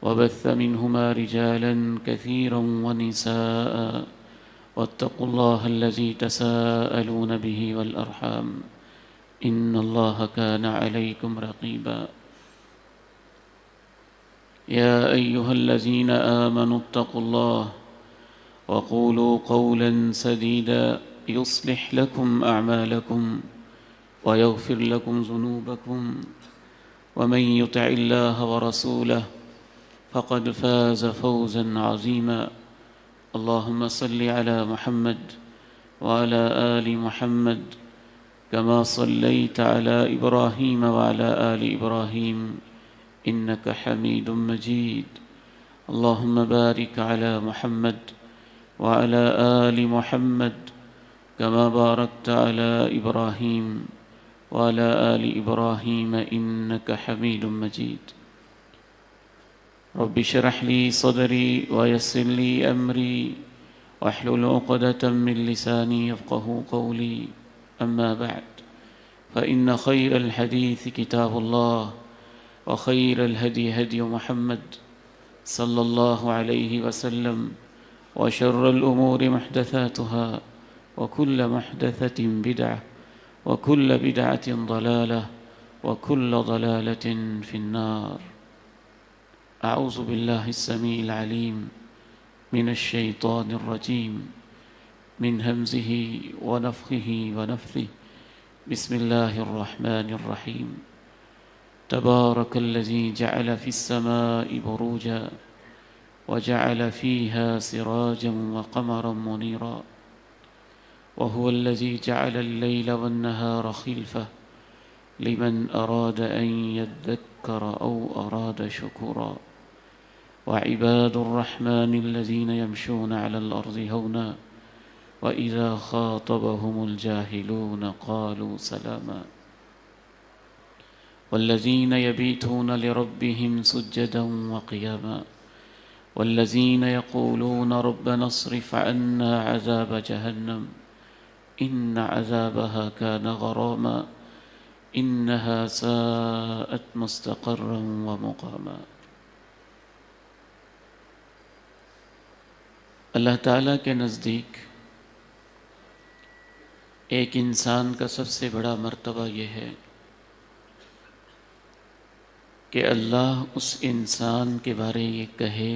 وبث منهما رجالا كثيرا ونساء واتقوا الله الذي تساءلون به والأرحام إن الله كان عليكم رقيبا يا أيها الذين آمنوا اتقوا الله وقولوا قولا سديدا يصلح لكم أعمالكم ويغفر لكم ذنوبكم ومن يطع الله ورسوله فقد فاز فوزا عظيما اللهم صل على محمد وعلى آل محمد كما صليت على إبراهيم وعلى آل إبراهيم إنك حميد مجيد اللهم بارك على محمد وعلى آل محمد كما باركت على إبراهيم وعلى آل إبراهيم إنك حميد مجيد رب اشرح لي صدري ويسر لي أمري واحلل عقدة من لساني يفقه قولي أما بعد فإن خير الحديث كتاب الله وخير الهدي هدي محمد صلى الله عليه وسلم وشر الأمور محدثاتها وكل محدثة بدعة وكل بدعة ضلالة وكل ضلالة في النار أعوذ بالله السميع العليم من الشيطان الرجيم من همزه ونفخه ونفثه بسم الله الرحمن الرحيم تبارك الذي جعل في السماء بروجا وجعل فيها سراجا وقمرا منيرا وهو الذي جعل الليل والنهار خلفة لمن أراد أن يذكر أو أراد شكورا وعباد الرحمن الذين يمشون على الأرض هونا وإذا خاطبهم الجاهلون قالوا سلاما والذين يبيتون لربهم سجدا وقياما والذين يقولون ربنا اصرف عنا عذاب جهنم إن عذابها كان غراما إنها ساءت مستقرا ومقاما اللہ تعالیٰ کے نزدیک ایک انسان کا سب سے بڑا مرتبہ یہ ہے کہ اللہ اس انسان کے بارے یہ کہے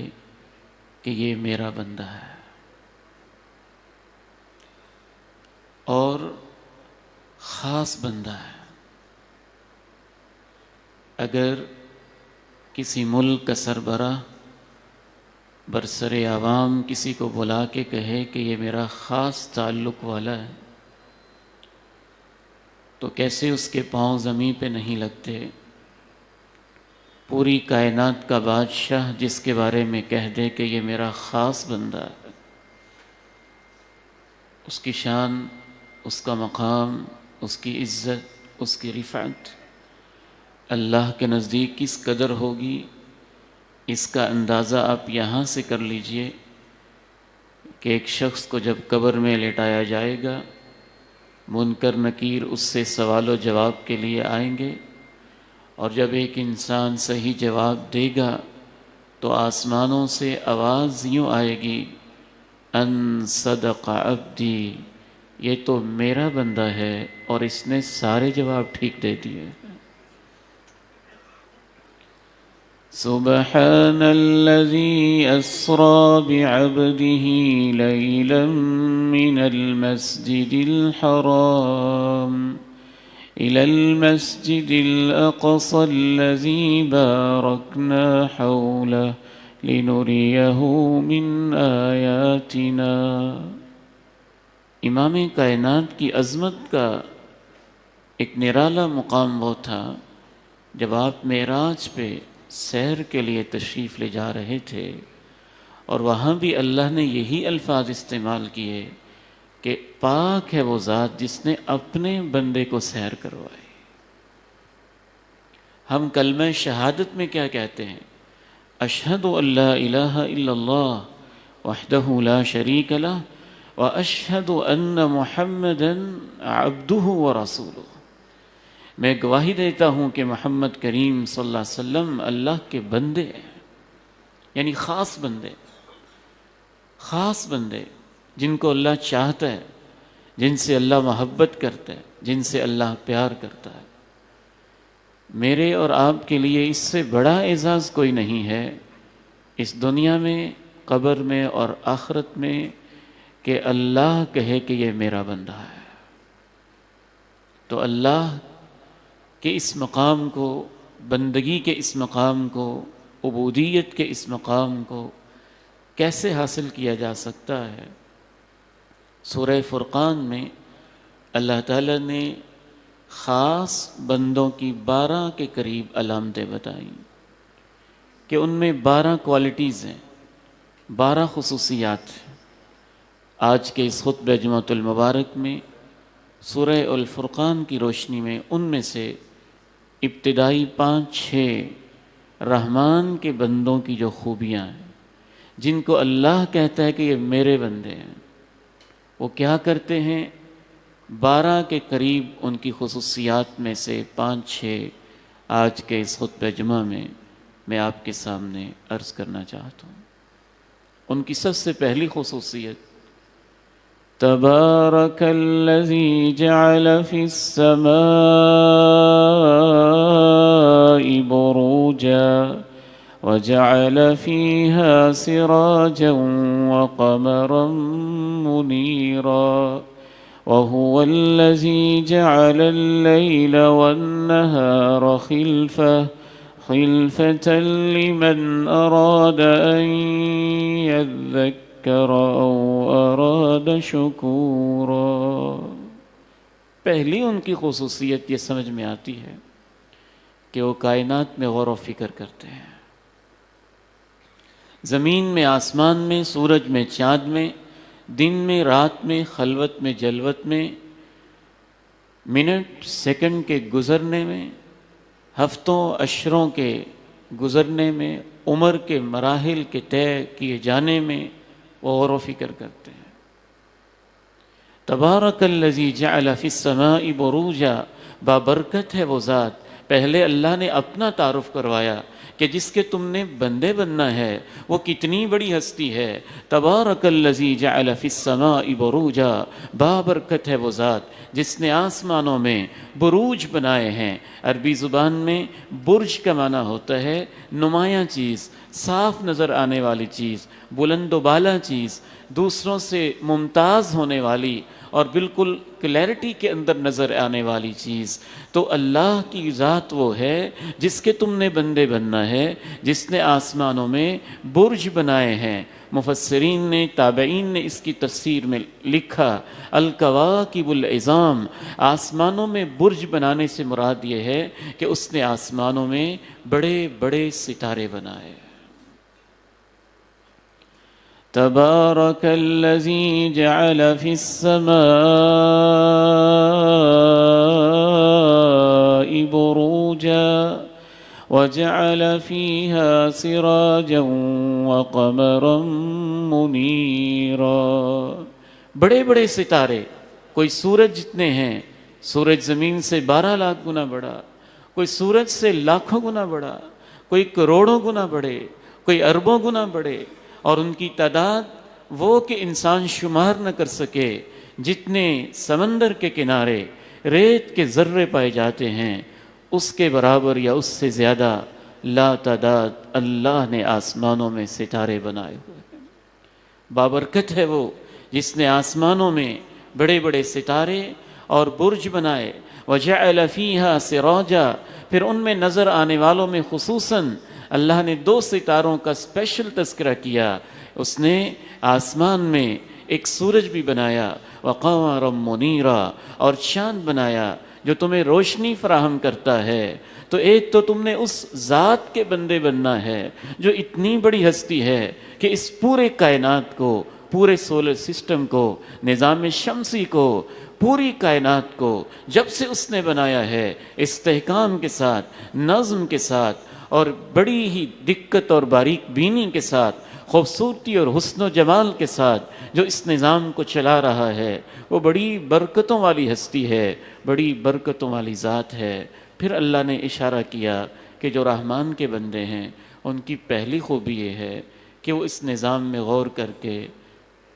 کہ یہ میرا بندہ ہے، اور خاص بندہ ہے۔ اگر کسی ملک کا سربراہ برسر عوام کسی کو بلا کے کہے کہ یہ میرا خاص تعلق والا ہے، تو کیسے اس کے پاؤں زمین پہ نہیں لگتے؟ پوری کائنات کا بادشاہ جس کے بارے میں کہہ دے کہ یہ میرا خاص بندہ ہے، اس کی شان، اس کا مقام، اس کی عزت، اس کی رفعت اللہ کے نزدیک کس قدر ہوگی، اس کا اندازہ آپ یہاں سے کر لیجئے کہ ایک شخص کو جب قبر میں لٹایا جائے گا، منکر نکیر اس سے سوال و جواب کے لیے آئیں گے، اور جب ایک انسان صحیح جواب دے گا تو آسمانوں سے آواز یوں آئے گی، ان صدق عبدی، یہ تو میرا بندہ ہے اور اس نے سارے جواب ٹھیک دے دیے۔ سبحان الذي أسرى بعبده ليلا من المسجد الحرام إلى المسجد الأقصى الذي باركنا حوله لنريه من آياتنا۔ امام کائنات کی عظمت کا ایک نرالا مقام وہ تھا جب آپ معراج پہ سیر کے لیے تشریف لے جا رہے تھے، اور وہاں بھی اللہ نے یہی الفاظ استعمال کیے کہ پاک ہے وہ ذات جس نے اپنے بندے کو سیر کروائی۔ ہم کلمہ شہادت میں کیا کہتے ہیں؟ اشہد ان لا الہ الا اللہ وحدہ لا شریک لہ واشہد ان محمدا عبدہ ورسولہ۔ میں گواہی دیتا ہوں کہ محمد کریم صلی اللہ علیہ وسلم اللہ کے بندے ہیں یعنی خاص بندے جن کو اللہ چاہتا ہے، جن سے اللہ محبت کرتا ہے، جن سے اللہ پیار کرتا ہے۔ میرے اور آپ کے لیے اس سے بڑا اعزاز کوئی نہیں ہے اس دنیا میں، قبر میں اور آخرت میں، کہ اللہ کہے کہ یہ میرا بندہ ہے۔ تو اللہ کے اس مقام کو، بندگی کے اس مقام کو، عبودیت کے اس مقام کو کیسے حاصل کیا جا سکتا ہے؟ سورہ فرقان میں اللہ تعالیٰ نے خاص بندوں کی 12 کے قریب علامتیں بتائیں کہ ان میں 12 کوالٹیز ہیں، 12 خصوصیات ہیں۔ آج کے اس خطبہ جمعۃ المبارک میں سورہ الفرقان کی روشنی میں ان میں سے ابتدائی 5-6 رحمان کے بندوں کی جو خوبیاں ہیں، جن کو اللہ کہتا ہے کہ یہ میرے بندے ہیں، وہ کیا کرتے ہیں، 12 کے قریب ان کی خصوصیات میں سے 5-6 آج کے اس خطبہ جمعہ میں آپ کے سامنے عرض کرنا چاہتا ہوں۔ ان کی سب سے پہلی خصوصیت، تبارک الذی جعل فی السماء بروجا وجعل فيها سراجا وقمرا منيرا وهو الذي جعل الليل والنهار خلفة لمن أراد أن يذكر أو أراد شكورا۔ پہلی ان کی خصوصیت یہ سمجھ میں آتی ہے کہ وہ کائنات میں غور و فکر کرتے ہیں، زمین میں، آسمان میں، سورج میں، چاند میں، دن میں، رات میں، خلوت میں، جلوت میں، منٹ سیکنڈ کے گزرنے میں، ہفتوں اشروں کے گزرنے میں، عمر کے مراحل کے طے کیے جانے میں وہ غور و فکر کرتے ہیں۔ تبارک الذی جعل فی السماء بروجا، بابرکت ہے وہ ذات۔ پہلے اللہ نے اپنا تعارف کروایا کہ جس کے تم نے بندے بننا ہے وہ کتنی بڑی ہستی ہے۔ تبارک الذی جعل فی السماء بروجا، بابرکت ہے وہ ذات جس نے آسمانوں میں بروج بنائے ہیں۔ عربی زبان میں برج کا معنی ہوتا ہے نمایاں چیز، صاف نظر آنے والی چیز، بلند و بالا چیز، دوسروں سے ممتاز ہونے والی اور بالکل کلیئرٹی کے اندر نظر آنے والی چیز۔ تو اللہ کی ذات وہ ہے جس کے تم نے بندے بننا ہے، جس نے آسمانوں میں برج بنائے ہیں۔ مفسرین نے، تابعین نے اس کی تفسیر میں لکھا، الکواکب العظام، آسمانوں میں برج بنانے سے مراد یہ ہے کہ اس نے آسمانوں میں بڑے بڑے ستارے بنائے۔ تبارک الذی جعل فی السماء بروجا وجعل فيها سراجا وقمرا منيرا۔ بڑے بڑے ستارے، کوئی سورج جتنے ہیں، سورج زمین سے 12 لاکھ گنا بڑا، کوئی سورج سے لاکھوں گنا بڑا، کوئی کروڑوں گنا بڑے، کوئی اربوں گنا بڑے، اور ان کی تعداد وہ کہ انسان شمار نہ کر سکے۔ جتنے سمندر کے کنارے ریت کے ذرے پائے جاتے ہیں اس کے برابر یا اس سے زیادہ لا تعداد اللہ نے آسمانوں میں ستارے بنائے ہوئے ہیں۔ بابرکت ہے وہ جس نے آسمانوں میں بڑے بڑے ستارے اور برج بنائے۔ وجعل فیہا سراجا، پھر ان میں نظر آنے والوں میں خصوصاً اللہ نے 2 ستاروں کا اسپیشل تذکرہ کیا۔ اس نے آسمان میں ایک سورج بھی بنایا، وقمرا منیرا، اور چاند بنایا جو تمہیں روشنی فراہم کرتا ہے۔ تو ایک تو تم نے اس ذات کے بندے بننا ہے جو اتنی بڑی ہستی ہے کہ اس پورے کائنات کو، پورے سولر سسٹم کو، نظام شمسی کو، پوری کائنات کو جب سے اس نے بنایا ہے، استحکام کے ساتھ، نظم کے ساتھ، اور بڑی ہی دقت اور باریک بینی کے ساتھ، خوبصورتی اور حسن و جمال کے ساتھ جو اس نظام کو چلا رہا ہے، وہ بڑی برکتوں والی ہستی ہے، بڑی برکتوں والی ذات ہے۔ پھر اللہ نے اشارہ کیا کہ جو رحمان کے بندے ہیں ان کی پہلی خوبی یہ ہے کہ وہ اس نظام میں غور کر کے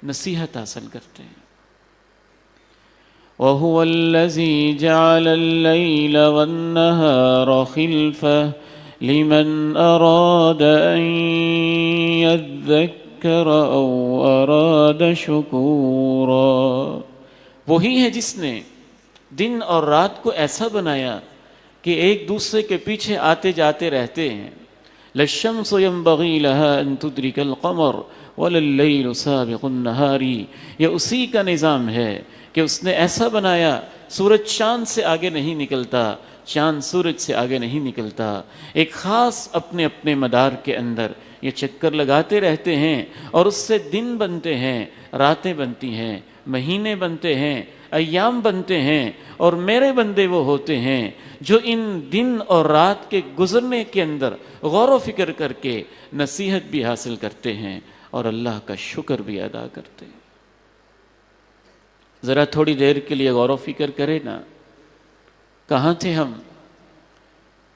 نصیحت حاصل کرتے ہیں۔ وَهُوَ الَّذِي جَعَلَ اللَّيْلَ وَالنَّهَارَ خِلْفَةً لِمَنْ أَرَادَ أَنْ يَذَّكَّرَ أَوْ أَرَادَ شُكُورًا، وہی ہے جس نے دن اور رات کو ایسا بنایا کہ ایک دوسرے کے پیچھے آتے جاتے رہتے ہیں۔ لَلشَّمْسُ يَنبَغِي لَهَا أَن تُدْرِكَ الْقَمَرَ وَلَا اللَّيْلُ سَابِقُ النَّهَارِ، یہ اسی کا نظام ہے کہ اس نے ایسا بنایا سورج چاند سے آگے نہیں نکلتا، چاند سورج سے آگے نہیں نکلتا، ایک خاص اپنے اپنے مدار کے اندر یہ چکر لگاتے رہتے ہیں اور اس سے دن بنتے ہیں، راتیں بنتی ہیں، مہینے بنتے ہیں، ایام بنتے ہیں، اور میرے بندے وہ ہوتے ہیں جو ان دن اور رات کے گزرنے کے اندر غور و فکر کر کے نصیحت بھی حاصل کرتے ہیں اور اللہ کا شکر بھی ادا کرتے ہیں۔ ذرا تھوڑی دیر کے لیے غور و فکر کرے نا، کہاں تھے ہم،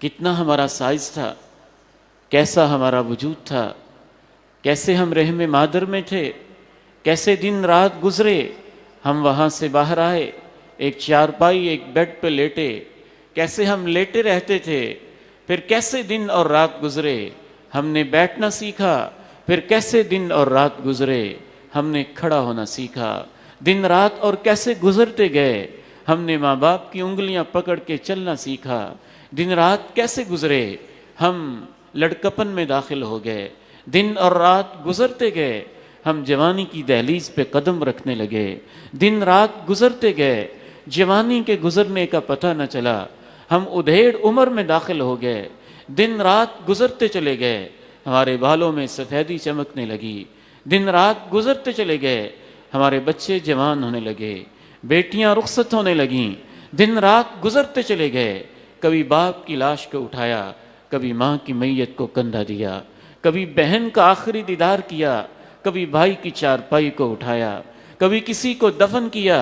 کتنا ہمارا سائز تھا، کیسا ہمارا وجود تھا، کیسے ہم رحم مادر میں تھے، کیسے دن رات گزرے، ہم وہاں سے باہر آئے، ایک چارپائی ایک بیڈ پہ لیٹے، کیسے ہم لیٹے رہتے تھے، پھر کیسے دن اور رات گزرے، ہم نے بیٹھنا سیکھا، پھر کیسے دن اور رات گزرے، ہم نے کھڑا ہونا سیکھا، دن رات اور کیسے گزرتے گئے، ہم نے ماں باپ کی انگلیاں پکڑ کے چلنا سیکھا، دن رات کیسے گزرے، ہم لڑکپن میں داخل ہو گئے، دن اور رات گزرتے گئے، ہم جوانی کی دہلیز پہ قدم رکھنے لگے، دن رات گزرتے گئے، جوانی کے گزرنے کا پتہ نہ چلا، ہم ادھیڑ عمر میں داخل ہو گئے، دن رات گزرتے چلے گئے، ہمارے بالوں میں سفیدی چمکنے لگی، دن رات گزرتے چلے گئے، ہمارے بچے جوان ہونے لگے، بیٹیاں رخصت ہونے لگیں، دن رات گزرتے چلے گئے، کبھی باپ کی لاش کو اٹھایا، کبھی ماں کی میت کو کندھا دیا، کبھی بہن کا آخری دیدار کیا، کبھی بھائی کی چارپائی کو اٹھایا، کبھی کسی کو دفن کیا،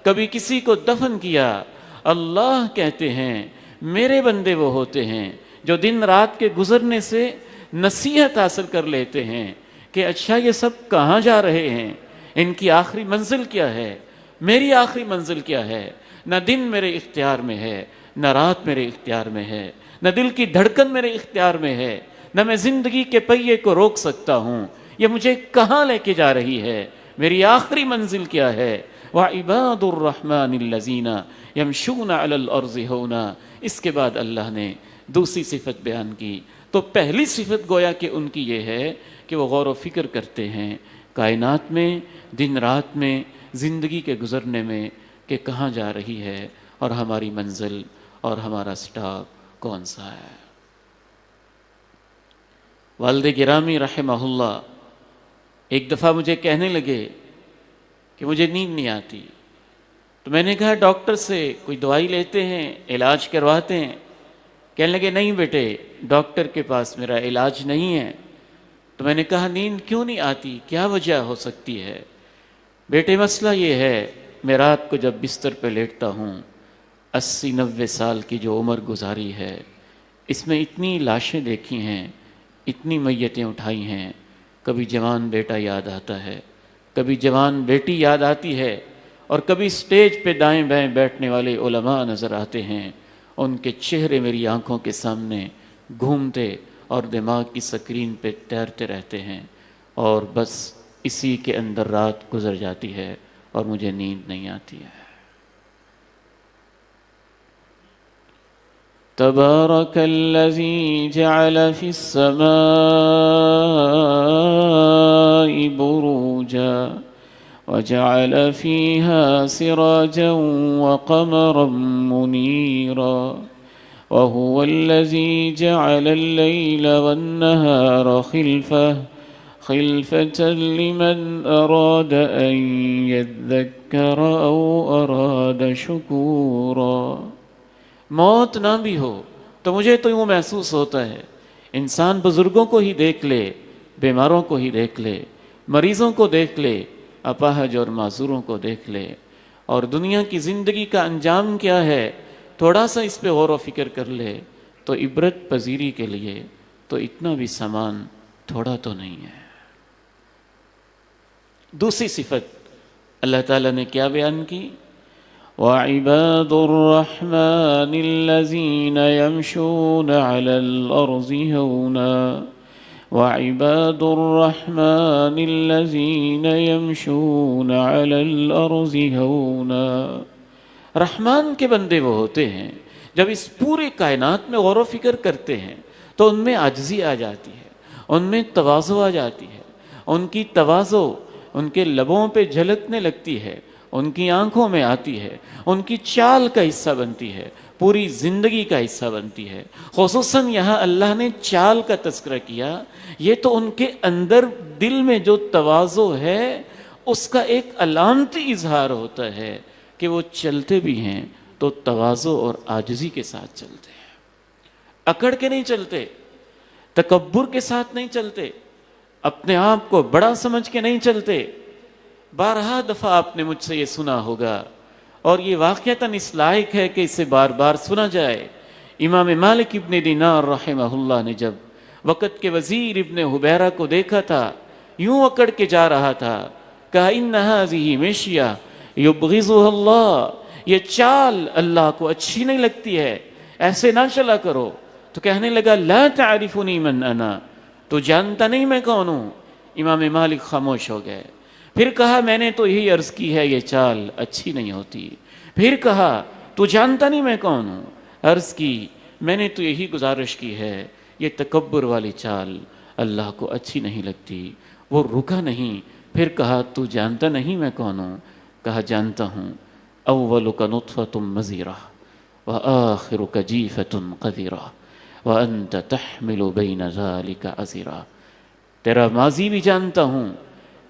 کبھی کسی کو دفن کیا۔ اللہ کہتے ہیں میرے بندے وہ ہوتے ہیں جو دن رات کے گزرنے سے نصیحت حاصل کر لیتے ہیں کہ اچھا یہ سب کہاں جا رہے ہیں، ان کی آخری منزل کیا ہے، میری آخری منزل کیا ہے، نہ دن میرے اختیار میں ہے، نہ رات میرے اختیار میں ہے، نہ دل کی دھڑکن میرے اختیار میں ہے، نہ میں زندگی کے پہیے کو روک سکتا ہوں، یہ مجھے کہاں لے کے جا رہی ہے، میری آخری منزل کیا ہے۔ وَعِبَادُ الرَّحْمَنِ الَّذِينَ يَمْشُونَ عَلَى الْأَرْضِ هَوْنًا، اس کے بعد اللہ نے دوسری صفت بیان کی۔ تو پہلی صفت گویا کہ ان کی یہ ہے کہ وہ غور و فکر کرتے ہیں کائنات میں، دن رات میں، زندگی کے گزرنے میں کہ کہاں جا رہی ہے اور ہماری منزل اور ہمارا سٹاپ کون سا ہے۔ والد گرامی رحمہ اللہ ایک دفعہ مجھے کہنے لگے کہ مجھے نیند نہیں آتی، تو میں نے کہا ڈاکٹر سے کوئی دوائی لیتے ہیں، علاج کرواتے ہیں؟ کہنے لگے نہیں بیٹے، ڈاکٹر کے پاس میرا علاج نہیں ہے۔ تو میں نے کہا نیند کیوں نہیں آتی، کیا وجہ ہو سکتی ہے؟ بیٹے مسئلہ یہ ہے، میں رات کو جب بستر پہ لیٹتا ہوں، 80-90 سال کی جو عمر گزاری ہے، اس میں اتنی لاشیں دیکھی ہیں، اتنی میتیں اٹھائی ہیں، کبھی جوان بیٹا یاد آتا ہے، کبھی جوان بیٹی یاد آتی ہے، اور کبھی سٹیج پہ دائیں بائیں بیٹھنے والے علماء نظر آتے ہیں، ان کے چہرے میری آنکھوں کے سامنے گھومتے اور دماغ کی سکرین پہ تیرتے رہتے ہیں، اور بس اسی کے اندر رات گزر جاتی ہے اور مجھے نیند نہیں آتی ہے۔ تبارک الذی جعل فی السماء بروجا وجعل فيها سراجا وقمرا منيرا وهو الذي جعل الليل والنهار خلفة لمن أراد أن يذكر أو أراد شكورا۔ موت نہ بھی ہو تو مجھے تو یوں محسوس ہوتا ہے انسان بزرگوں کو ہی دیکھ لے، بیماروں کو ہی دیکھ لے، مریضوں کو دیکھ لے، اپاہج اور معذوروں کو دیکھ لے، اور دنیا کی زندگی کا انجام کیا ہے تھوڑا سا اس پہ غور و فکر کر لے تو عبرت پذیری کے لیے تو اتنا بھی سامان تھوڑا تو نہیں ہے۔ دوسری صفت اللہ تعالیٰ نے کیا بیان کی؟ وَعِبَادُ الرَّحْمَنِ الَّذِينَ يَمْشُونَ عَلَى الْأَرْضِ هَوْنًا وَعِبَادُ الرَّحْمَنِ الَّذِينَ يَمْشُونَ عَلَى الْأَرْضِ هَوْنًا۔ رحمان کے بندے وہ ہوتے ہیں جب اس پورے کائنات میں غور و فکر کرتے ہیں تو ان میں عاجزی آ جاتی ہے، ان میں تواضع آ جاتی ہے، ان کی تواضع ان کے لبوں پہ جھلکنے لگتی ہے، ان کی آنکھوں میں آتی ہے، ان کی چال کا حصہ بنتی ہے، پوری زندگی کا حصہ بنتی ہے۔ خصوصاً یہاں اللہ نے چال کا تذکرہ کیا، یہ تو ان کے اندر دل میں جو تواضع ہے اس کا ایک علامتی اظہار ہوتا ہے کہ وہ چلتے بھی ہیں تو تواضع اور عاجزی کے ساتھ چلتے ہیں، اکڑ کے نہیں چلتے، تکبر کے ساتھ نہیں چلتے، اپنے آپ کو بڑا سمجھ کے نہیں چلتے۔ بارہا دفعہ آپ نے مجھ سے یہ سنا ہوگا اور یہ واقعتاً اس لائق ہے کہ اسے بار بار سنا جائے۔ امام مالک ابن دینار رحمہ اللہ نے جب وقت کے وزیر ابن حبیرہ کو دیکھا تھا یوں اکڑ کے جا رہا تھا، کہا ان هذه مشیہ یبغضها اللہ، یہ چال اللہ کو اچھی نہیں لگتی ہے، ایسے نہ چلا کرو۔ تو کہنے لگا لا تعرفنی من انا، تو جانتا نہیں میں کون ہوں؟ امام مالک خاموش ہو گئے۔ پھر کہا میں نے تو یہی عرض کی ہے یہ چال اچھی نہیں ہوتی۔ پھر کہا تو جانتا نہیں میں کون ہوں؟ عرض کی میں نے تو یہی گزارش کی ہے، یہ تکبر والی چال اللہ کو اچھی نہیں لگتی۔ وہ رکا نہیں، پھر کہا تو جانتا نہیں میں کون ہوں؟ کہا جانتا ہوں، اولک نطفۃ مزیرہ وآخرک جیفۃ قذرہ وانت تحمل بین ذلک عذرہ۔ تیرا ماضی بھی جانتا ہوں،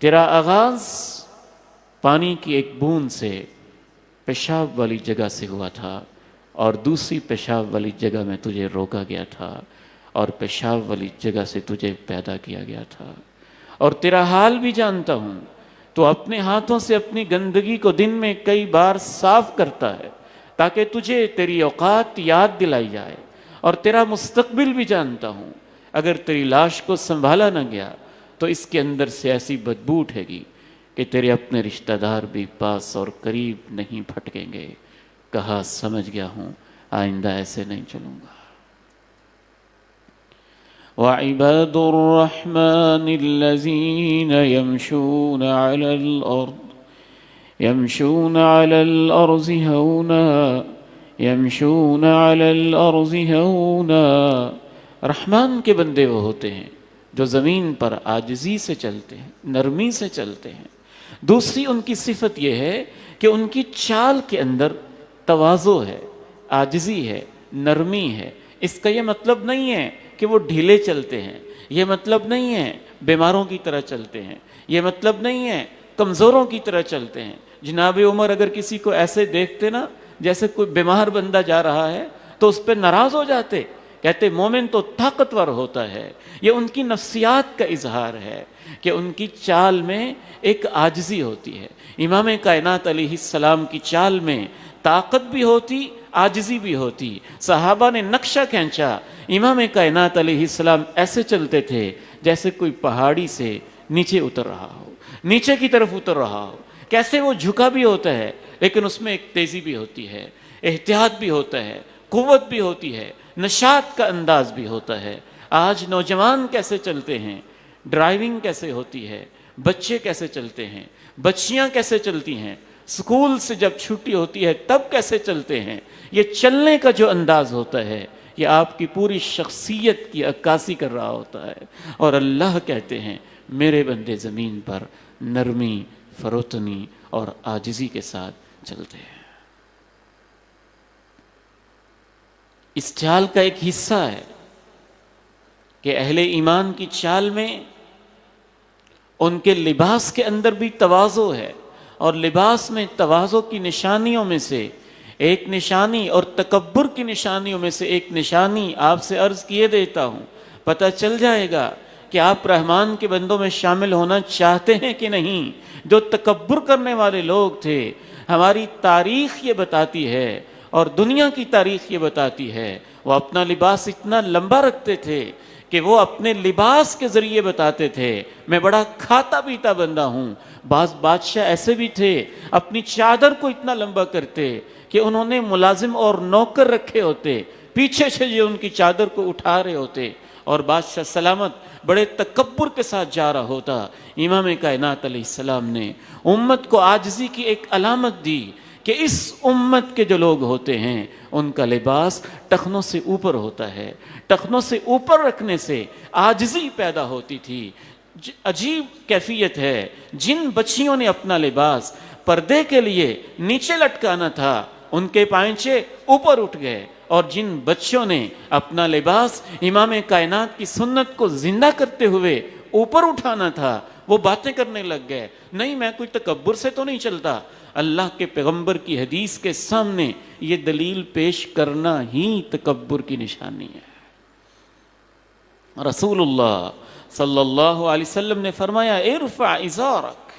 تیرا آغاز پانی کی ایک بوند سے پیشاب والی جگہ سے ہوا تھا اور دوسری پیشاب والی جگہ میں تجھے روکا گیا تھا اور پیشاب والی جگہ سے تجھے پیدا کیا گیا تھا، اور تیرا حال بھی جانتا ہوں، تو اپنے ہاتھوں سے اپنی گندگی کو دن میں کئی بار صاف کرتا ہے تاکہ تجھے تیری اوقات یاد دلائی جائے، اور تیرا مستقبل بھی جانتا ہوں، اگر تیری لاش کو سنبھالا نہ گیا تو اس کے اندر سے ایسی بدبو اٹھے گی کہ تیرے اپنے رشتہ دار بھی پاس اور قریب نہیں پھٹکیں گے۔ کہا سمجھ گیا ہوں، آئندہ ایسے نہیں چلوں گا۔ وَعِبَادُ الرَّحْمَنِ الَّذِينَ يَمْشُونَ عَلَى الْأَرْضِ هَوْنًا يَمْشُونَ عَلَى الْأَرْضِ هَوْنًا۔ رحمان کے بندے وہ ہوتے ہیں جو زمین پر عاجزی سے چلتے ہیں، نرمی سے چلتے ہیں۔ دوسری ان کی صفت یہ ہے کہ ان کی چال کے اندر تواضع ہے، عاجزی ہے، نرمی ہے۔ اس کا یہ مطلب نہیں ہے کہ وہ ڈھیلے چلتے ہیں، یہ مطلب نہیں ہے بیماروں کی طرح چلتے ہیں، یہ مطلب نہیں ہے کمزوروں کی طرح چلتے ہیں۔ جناب عمر اگر کسی کو ایسے دیکھتے نا جیسے کوئی بیمار بندہ جا رہا ہے تو اس پہ ناراض ہو جاتے، کہتے مومن تو طاقتور ہوتا ہے۔ یہ ان کی نفسیات کا اظہار ہے کہ ان کی چال میں ایک عاجزی ہوتی ہے۔ امام کائنات علیہ السلام کی چال میں طاقت بھی ہوتی، عاجزی بھی ہوتی۔ صحابہ نے نقشہ کھینچا، امام کائنات علیہ السلام ایسے چلتے تھے جیسے کوئی پہاڑی سے نیچے اتر رہا ہو، نیچے کی طرف اتر رہا ہو۔ کیسے وہ جھکا بھی ہوتا ہے لیکن اس میں ایک تیزی بھی ہوتی ہے، احتیاط بھی ہوتا ہے، قوت بھی ہوتی ہے، نشاط کا انداز بھی ہوتا ہے۔ آج نوجوان کیسے چلتے ہیں، ڈرائیونگ کیسے ہوتی ہے، بچے کیسے چلتے ہیں، بچیاں کیسے چلتی ہیں، سکول سے جب چھٹی ہوتی ہے تب کیسے چلتے ہیں، یہ چلنے کا جو انداز ہوتا ہے یہ آپ کی پوری شخصیت کی عکاسی کر رہا ہوتا ہے۔ اور اللہ کہتے ہیں میرے بندے زمین پر نرمی، فروتنی اور عاجزی کے ساتھ چلتے ہیں۔ اس چال کا ایک حصہ ہے کہ اہل ایمان کی چال میں ان کے لباس کے اندر بھی تواضع ہے، اور لباس میں تواضع کی نشانیوں میں سے ایک نشانی اور تکبر کی نشانیوں میں سے ایک نشانی آپ سے عرض کیے دیتا ہوں، پتہ چل جائے گا کہ آپ رحمان کے بندوں میں شامل ہونا چاہتے ہیں کہ نہیں۔ جو تکبر کرنے والے لوگ تھے، ہماری تاریخ یہ بتاتی ہے اور دنیا کی تاریخ یہ بتاتی ہے، وہ اپنا لباس اتنا لمبا رکھتے تھے کہ وہ اپنے لباس کے ذریعے بتاتے تھے میں بڑا کھاتا پیتا بندہ ہوں۔ بعض بادشاہ ایسے بھی تھے اپنی چادر کو اتنا لمبا کرتے کہ انہوں نے ملازم اور نوکر رکھے ہوتے، پیچھے سے جو ان کی چادر کو اٹھا رہے ہوتے، اور بادشاہ سلامت بڑے تکبر کے ساتھ جا رہا ہوتا۔ امام کائنات علیہ السلام نے امت کو عاجزی کی ایک علامت دی کہ اس امت کے جو لوگ ہوتے ہیں ان کا لباس ٹخنوں سے اوپر ہوتا ہے، ٹخنوں سے اوپر رکھنے سے عاجزی پیدا ہوتی تھی۔ عجیب کیفیت ہے، جن بچیوں نے اپنا لباس پردے کے لیے نیچے لٹکانا تھا ان کے پائنچے اوپر اٹھ گئے، اور جن بچوں نے اپنا لباس امام کائنات کی سنت کو زندہ کرتے ہوئے اوپر اٹھانا تھا وہ باتیں کرنے لگ گئے، نہیں میں کوئی تکبر سے تو نہیں چلتا۔ اللہ کے پیغمبر کی حدیث کے سامنے یہ دلیل پیش کرنا ہی تکبر کی نشانی ہے۔ رسول اللہ صلی اللہ علیہ وسلم نے فرمایا ارفع ازارک،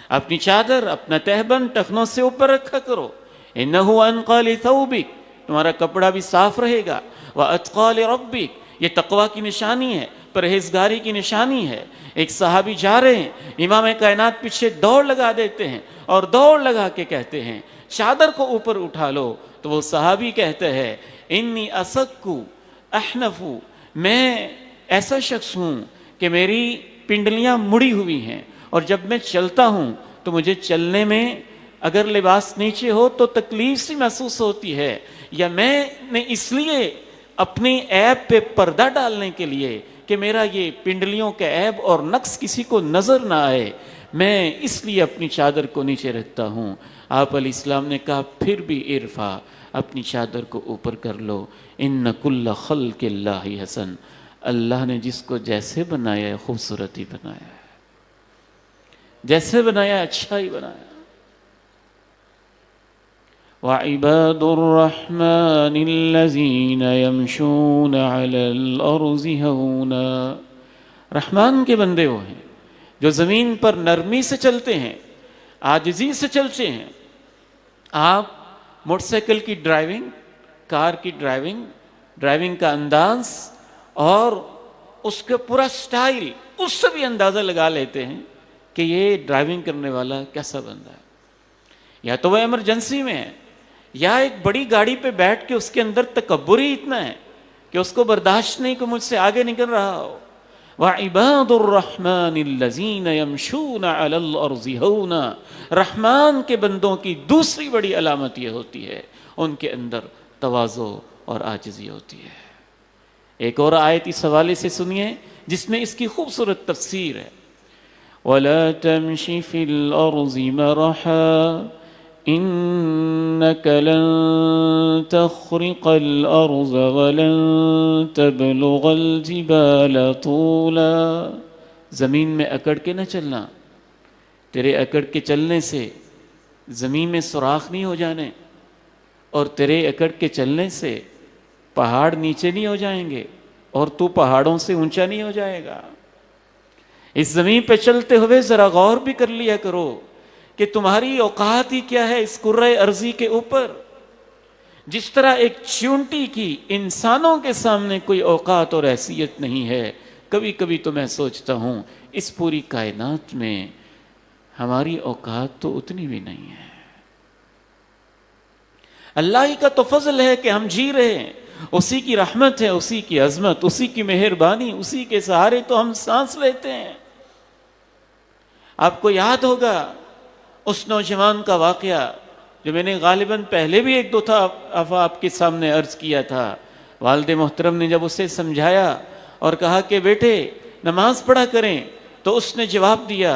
اپنی چادر اپنا تہبند ٹخنوں سے اوپر رکھا کرو، انہ انقی لثوبک، تمہارا کپڑا بھی صاف رہے گا، واتقی لربک، یہ تقوی کی نشانی ہے، پرہیزگاری کی نشانی ہے۔ ایک صحابی جا رہے ہیں، امام کائنات پیچھے دوڑ لگا دیتے ہیں اور دوڑ لگا کے کہتے ہیں چادر کو اوپر اٹھا لو، تو وہ صحابی کہتے ہیں انی اسکو احنفو، میں ایسا شخص ہوں کہ میری پنڈلیاں مڑی ہوئی ہیں، اور جب میں چلتا ہوں تو مجھے چلنے میں اگر لباس نیچے ہو تو تکلیف سی محسوس ہوتی ہے، یا میں نے اس لیے اپنی عیب پہ پردہ ڈالنے کے لیے کہ میرا یہ پنڈلیوں کا عیب اور نقص کسی کو نظر نہ آئے، میں اس لیے اپنی چادر کو نیچے رکھتا ہوں۔ آپ علیہ السلام نے کہا پھر بھی ارفع، اپنی چادر کو اوپر کر لو، ان کل خلق اللہ حسن، اللہ نے جس کو جیسے بنایا ہے خوبصورت ہی بنایا ہے، جیسے بنایا ہے اچھا ہی بنایا۔ وَعِبَادُ الرَّحْمَنِ الَّذِينَ يَمْشُونَ عَلَى الْأَرْضِ هَوْنًا، رحمان کے بندے وہ ہیں جو زمین پر نرمی سے چلتے ہیں، عاجزی سے چلتے ہیں۔ آپ موٹر سائیکل کی ڈرائیونگ، کار کی ڈرائیونگ کا انداز اور اس کا پورا سٹائل، اس سے بھی اندازہ لگا لیتے ہیں کہ یہ ڈرائیونگ کرنے والا کیسا بندہ ہے۔ یا تو وہ ایمرجنسی میں ہے، یا ایک بڑی گاڑی پہ بیٹھ کے اس کے اندر تکبر ہی اتنا ہے کہ اس کو برداشت نہیں کہ مجھ سے آگے نکل رہا ہو۔ وَعِبَادُ الرَّحْمَنِ الَّذِينَ يَمْشُونَ عَلَى الْأَرْضِ هَوْنًا، رحمان کے بندوں کی دوسری بڑی علامت یہ ہوتی ہے ان کے اندر تواضع اور عاجزی ہوتی ہے۔ ایک اور آیت اس حوالے سے سنیے جس میں اس کی خوبصورت تفسیر ہے، وَلَا تَمْشِ فِي الْأَرْضِ مَرَحًا إِنَّكَ لَن تَخْرِقَ الْأَرْضَ وَلَن تَبْلُغَ الْجِبَالَ طُولًا، زمین میں اکڑ کے نہ چلنا، تیرے اکڑ کے چلنے سے زمین میں سوراخ نہیں ہو جانے، اور تیرے اکڑ کے چلنے سے پہاڑ نیچے نہیں ہو جائیں گے، اور تو پہاڑوں سے اونچا نہیں ہو جائے گا۔ اس زمین پہ چلتے ہوئے ذرا غور بھی کر لیا کرو کہ تمہاری اوقات ہی کیا ہے اس کرۂ ارضی کے اوپر۔ جس طرح ایک چیونٹی کی انسانوں کے سامنے کوئی اوقات اور حیثیت نہیں ہے، کبھی کبھی تو میں سوچتا ہوں اس پوری کائنات میں ہماری اوقات تو اتنی بھی نہیں ہے۔ اللہ ہی کا تو فضل ہے کہ ہم جی رہے ہیں، اسی کی رحمت ہے، اسی کی عظمت، اسی کی مہربانی، اسی کے سہارے تو ہم سانس لیتے ہیں۔ آپ کو یاد ہوگا اس نوجوان کا واقعہ جو میں نے غالباً پہلے بھی ایک دو دفعہ آپ کے سامنے عرض کیا تھا۔ والد محترم نے جب اسے سمجھایا اور کہا کہ بیٹے نماز پڑھا کریں، تو اس نے جواب دیا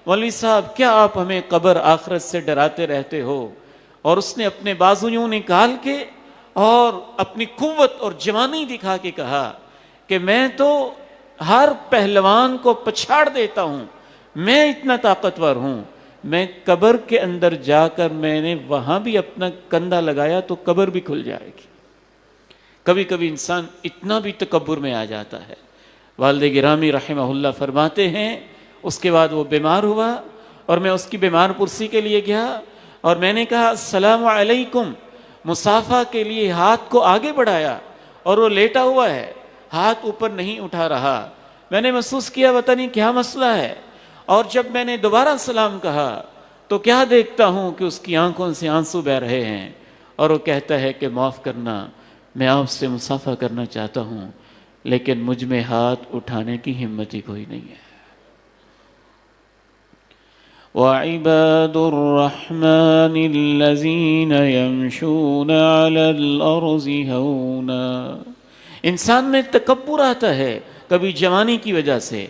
مولوی صاحب کیا آپ ہمیں قبر آخرت سے ڈراتے رہتے ہو؟ اور اس نے اپنے بازو یوں نکال کے اور اپنی قوت اور جوانی دکھا کے کہا کہ میں تو ہر پہلوان کو پچھاڑ دیتا ہوں، میں اتنا طاقتور ہوں، میں قبر کے اندر جا کر میں نے وہاں بھی اپنا کندھا لگایا تو قبر بھی کھل جائے گی۔ کبھی کبھی انسان اتنا بھی تکبر میں آ جاتا ہے۔ والد گرامی رحمہ اللہ فرماتے ہیں اس کے بعد وہ بیمار ہوا اور میں اس کی بیمار پرسی کے لیے گیا اور میں نے کہا السلام علیکم، مصافحہ کے لیے ہاتھ کو آگے بڑھایا اور وہ لیٹا ہوا ہے، ہاتھ اوپر نہیں اٹھا رہا. میں نے محسوس کیا پتہ نہیں کیا مسئلہ ہے. اور جب میں نے دوبارہ سلام کہا تو کیا دیکھتا ہوں کہ اس کی آنکھوں سے آنسو بہ رہے ہیں اور وہ کہتا ہے کہ معاف کرنا، میں آپ سے مصافحہ کرنا چاہتا ہوں لیکن مجھ میں ہاتھ اٹھانے کی ہمت ہی کوئی نہیں ہے. وَعِبَادُ الرَّحْمَنِ الَّذِينَ يَمْشُونَ عَلَى الْأَرْضِ هَوْنًا. انسان میں تکبر آتا ہے کبھی جوانی کی وجہ سے.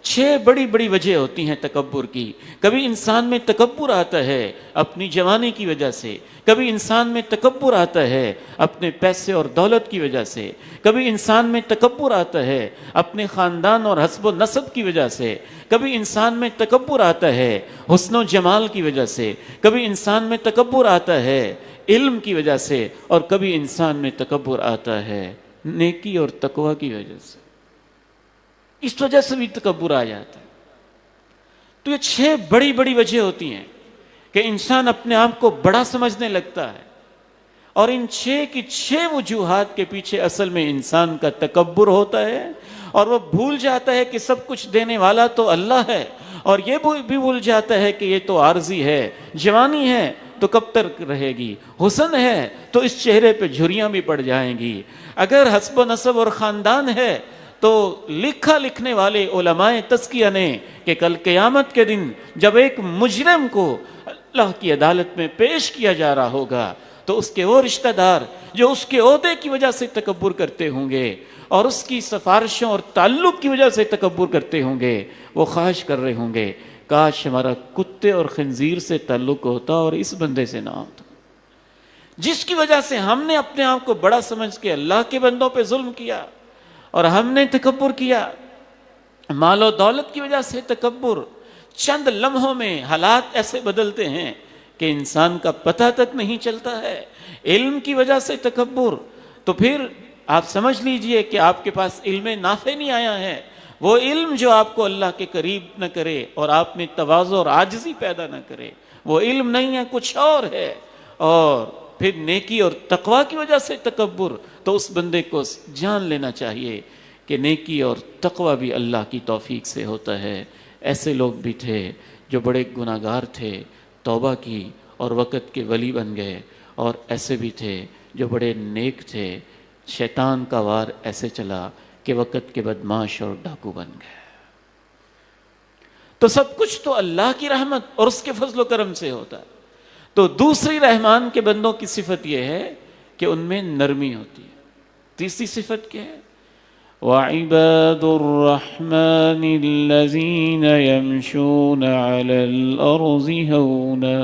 6 بڑی بڑی وجہ ہوتی ہیں تکبر کی. کبھی انسان میں تکبر آتا ہے اپنی جوانی کی وجہ سے، کبھی انسان میں تکبر آتا ہے اپنے پیسے اور دولت کی وجہ سے، کبھی انسان میں تکبر آتا ہے اپنے خاندان اور حسب و نسب کی وجہ سے، کبھی انسان میں تکبر آتا ہے حسن و جمال کی وجہ سے، کبھی انسان میں تکبر آتا ہے علم کی وجہ سے، اور کبھی انسان میں تکبر آتا ہے نیکی اور تقوی کی وجہ سے. اس وجہ سے بھی تکبر آ جاتا ہے. تو یہ 6 بڑی بڑی وجہ ہوتی ہیں کہ انسان اپنے آپ کو بڑا سمجھنے لگتا ہے، اور ان 6 کی 6 وجوہات کے پیچھے اصل میں انسان کا تکبر ہوتا ہے، اور وہ بھول جاتا ہے کہ سب کچھ دینے والا تو اللہ ہے، اور یہ بھی بھول جاتا ہے کہ یہ تو عارضی ہے. جوانی ہے تو کب تک رہے گی، حسن ہے تو اس چہرے پہ جھریاں بھی پڑ جائیں گی، اگر حسب و نسب اور خاندان ہے تو لکھا لکھنے والے علماء تزکیہ نے کہ کل قیامت کے دن جب ایک مجرم کو اللہ کی عدالت میں پیش کیا جا رہا ہوگا تو اس کے وہ رشتہ دار جو اس کے عہدے کی وجہ سے تکبر کرتے ہوں گے اور اس کی سفارشوں اور تعلق کی وجہ سے تکبر کرتے ہوں گے، وہ خواہش کر رہے ہوں گے کاش ہمارا کتے اور خنزیر سے تعلق ہوتا اور اس بندے سے نہ ہوتا، جس کی وجہ سے ہم نے اپنے آپ کو بڑا سمجھ کے اللہ کے بندوں پہ ظلم کیا اور ہم نے تکبر کیا. مال و دولت کی وجہ سے تکبر. چند لمحوں میں حالات ایسے بدلتے ہیں کہ انسان کا پتہ تک نہیں چلتا ہے. علم کی وجہ سے تکبر. تو پھر آپ سمجھ لیجئے کہ آپ کے پاس علم نافع نہیں آیا ہے، وہ علم جو آپ کو اللہ کے قریب نہ کرے اور آپ میں تواضع اور عاجزی پیدا نہ کرے، وہ علم نہیں ہے، کچھ اور ہے. اور پھر نیکی اور تقوی کی وجہ سے تکبر. تو اس بندے کو جان لینا چاہیے کہ نیکی اور تقوی بھی اللہ کی توفیق سے ہوتا ہے. ایسے لوگ بھی تھے جو بڑے گناہگار تھے، توبہ کی اور وقت کے ولی بن گئے، اور ایسے بھی تھے جو بڑے نیک تھے، شیطان کا وار ایسے چلا کہ وقت کے بدماش اور ڈاکو بن گئے. تو سب کچھ تو اللہ کی رحمت اور اس کے فضل و کرم سے ہوتا ہے. تو دوسری رحمان کے بندوں کی صفت یہ ہے کہ ان میں نرمی ہوتی ہے. تیسری صفت کیا ہے؟ وَعِبَادُ الرَّحْمَنِ الَّذِينَ يَمْشُونَ عَلَى الْأَرْضِ هَوْنًا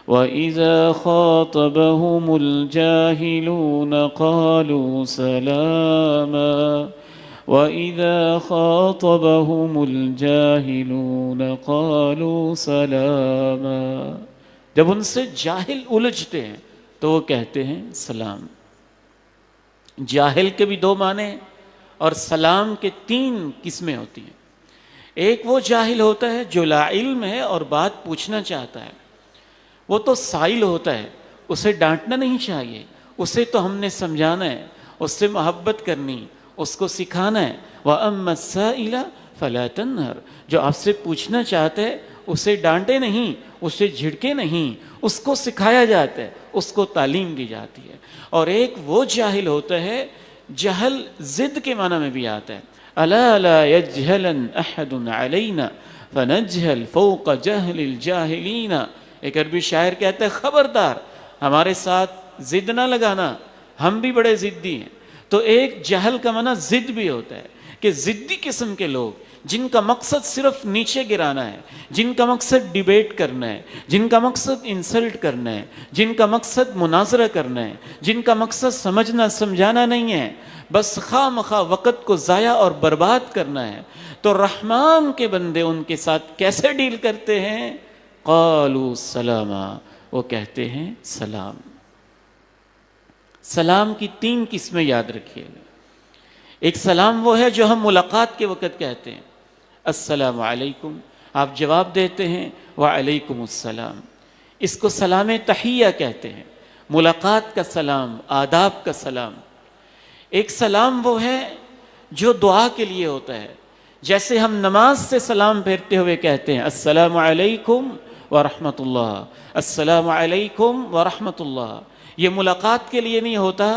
وَإِذَا خَاطَبَهُمُ الْجَاهِلُونَ قَالُوا سَلَامًا وَإِذَا خَاطَبَهُمُ الْجَاهِلُونَ قَالُوا سَلَامًا. جب ان سے جاہل الجھتے ہیں تو وہ کہتے ہیں سلام. جاہل کے بھی 2 معنی اور سلام کے 3 قسمیں ہوتی ہیں. ایک وہ جاہل ہوتا ہے جو لا علم ہے اور بات پوچھنا چاہتا ہے، وہ تو سائل ہوتا ہے، اسے ڈانٹنا نہیں چاہیے، اسے تو ہم نے سمجھانا ہے، اس سے محبت کرنی، اس کو سکھانا ہے. وَأَمَّا السَّائِلَ فَلَا تَنْهَرْ. جو آپ سے پوچھنا چاہتے ہیں اسے ڈانٹے نہیں، اسے جھڑکے نہیں، اس کو سکھایا جاتا ہے، اس کو تعلیم دی جاتی ہے. اور ایک وہ جاہل ہوتا ہے، جہل ضد کے معنی میں بھی آتا ہے. أَلَا لَا يَجْهَلًا أَحَدٌ عَلَيْنَا فَنَجْهَلْ فَوْقَ جَهْلِ الْجَاهِلِينَ. ایک عربی شاعر کہتا ہے خبردار ہمارے ساتھ ضد نہ لگانا، ہم بھی بڑے ضدی ہیں. تو ایک جہل کا معنی ضد بھی ہوتا ہے کہ ضدی قسم کے لوگ جن کا مقصد صرف نیچے گرانا ہے، جن کا مقصد ڈیبیٹ کرنا ہے، جن کا مقصد انسلٹ کرنا ہے، جن کا مقصد مناظرہ کرنا ہے، جن کا مقصد سمجھنا سمجھانا نہیں ہے، بس خواہ مخواہ وقت کو ضائع اور برباد کرنا ہے. تو رحمان کے بندے ان کے ساتھ کیسے ڈیل کرتے ہیں؟ قالوا سلاما، وہ کہتے ہیں سلام. سلام کی 3 قسمیں یاد رکھیے گا. ایک سلام وہ ہے جو ہم ملاقات کے وقت کہتے ہیں، السلام علیکم، آپ جواب دیتے ہیں وعلیکم السلام. اس کو سلام تحیہ کہتے ہیں، ملاقات کا سلام، آداب کا سلام. ایک سلام وہ ہے جو دعا کے لیے ہوتا ہے. جیسے ہم نماز سے سلام پھیرتے ہوئے کہتے ہیں السلام علیکم ورحمۃ اللہ، السلام علیکم ورحمۃ اللہ، یہ ملاقات کے لیے نہیں ہوتا،